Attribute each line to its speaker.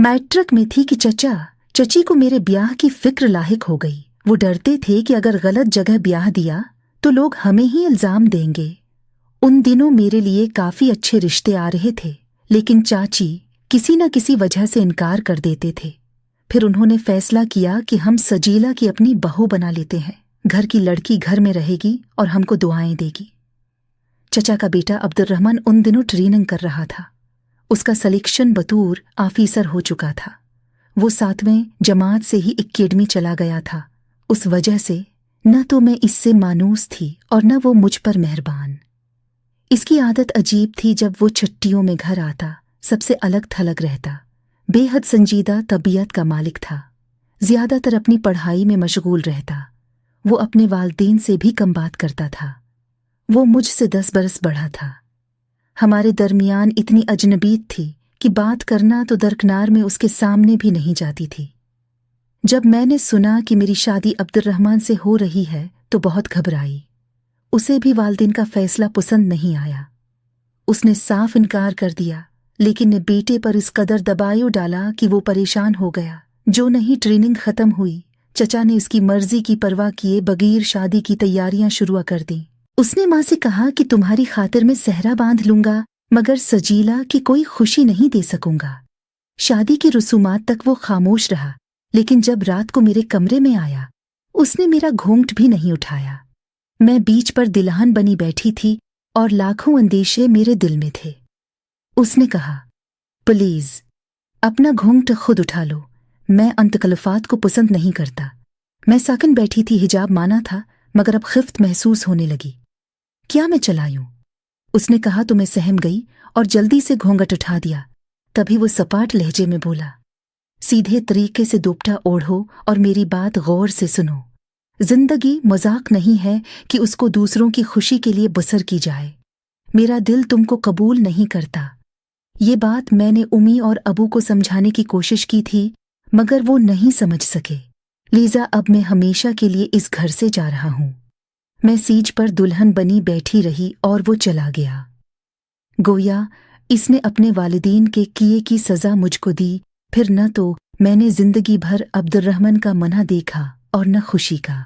Speaker 1: Matric में थी कि चचा चची को मेरे ब्याह की फिक्र लाहिक हो गई। वो डरते थे कि अगर गलत जगह ब्याह दिया तो लोग हमें ही इल्जाम देंगे। उन दिनों मेरे लिए काफी अच्छे रिश्ते आ रहे थे, लेकिन चाची किसी न किसी वजह से इनकार कर देते थे। फिर उन्होंने फैसला किया कि हम सजीला की अपनी बहू बना लेते हैं। घर की लड़की घर में रहेगी और हमको दुआएं देगी। चचा का बेटा अब्दुर्रहमान उन दिनों ट्रेनिंग कर रहा था। उसका सिलेक्शन बतौर ऑफिसर हो चुका था। वो 7वें जमात से ही एकेडमी चला गया था। उस वजह से न तो मैं इससे मानूस थी और न वो मुझ पर मेहरबान। इसकी आदत अजीब थी। जब वो छुट्टियों में घर आता सबसे अलग थलग रहता। बेहद संजीदा तबीयत का मालिक था। ज्यादातर अपनी पढ़ाई में मशगूल रहता। वो अपने वालिदैन से भी कम बात करता था। वो मुझसे 10 बरस बड़ा था। हमारे दरमियान इतनी अजनबीत थी कि बात करना तो दरकिनार में उसके सामने भी नहीं जाती थी। जब मैंने सुना कि मेरी शादी अब्दुर्रहमान से हो रही है तो बहुत घबराई। उसे भी वालिदैन का फैसला पसंद नहीं आया। उसने साफ इनकार कर दिया, लेकिन ने बेटे पर इस कदर दबाव डाला कि वो परेशान हो गया। जो नहीं ट्रेनिंग खत्म हुई, चचा ने इसकी मर्जी की परवाह किए बगैर शादी की तैयारियां शुरू कर दी। उसने माँ से कहा कि तुम्हारी खातिर में सहरा बांध लूंगा, मगर सजीला की कोई खुशी नहीं दे सकूंगा। शादी की रसूमात तक वो खामोश रहा, लेकिन जब रात को मेरे कमरे में आया उसने मेरा घूंघट भी नहीं उठाया। मैं बीच पर दिलहन बनी बैठी थी और लाखों अंदेशे मेरे दिल में थे। उसने कहा, प्लीज अपना घूंघट खुद उठा लो। मैं अंतकलफात को पसंद नहीं करता। मैं साकिन बैठी थी, हिजाब माना था, मगर अब खिफ्त महसूस होने लगी। क्या मैं चलायूं? उसने कहा तो मैं सहम गई और जल्दी से घूंघट उठा दिया। तभी वो सपाट लहजे में बोला, सीधे तरीके से दुपट्टा ओढ़ो और मेरी बात गौर से सुनो। जिंदगी मजाक नहीं है कि उसको दूसरों की खुशी के लिए बसर की जाए। मेरा दिल तुमको कबूल नहीं करता। ये बात मैंने उम्मी और अबू को समझाने की कोशिश की थी, मगर वो नहीं समझ सके। लीजा अब मैं हमेशा के लिए इस घर से जा रहा हूं। मैं सीज पर दुल्हन बनी बैठी रही और वो चला गया। गोया इसने अपने वालिदैन के किए की सजा मुझको दी। फिर न तो मैंने जिंदगी भर अब्दुर्रहमान का मना देखा और न खुशी का।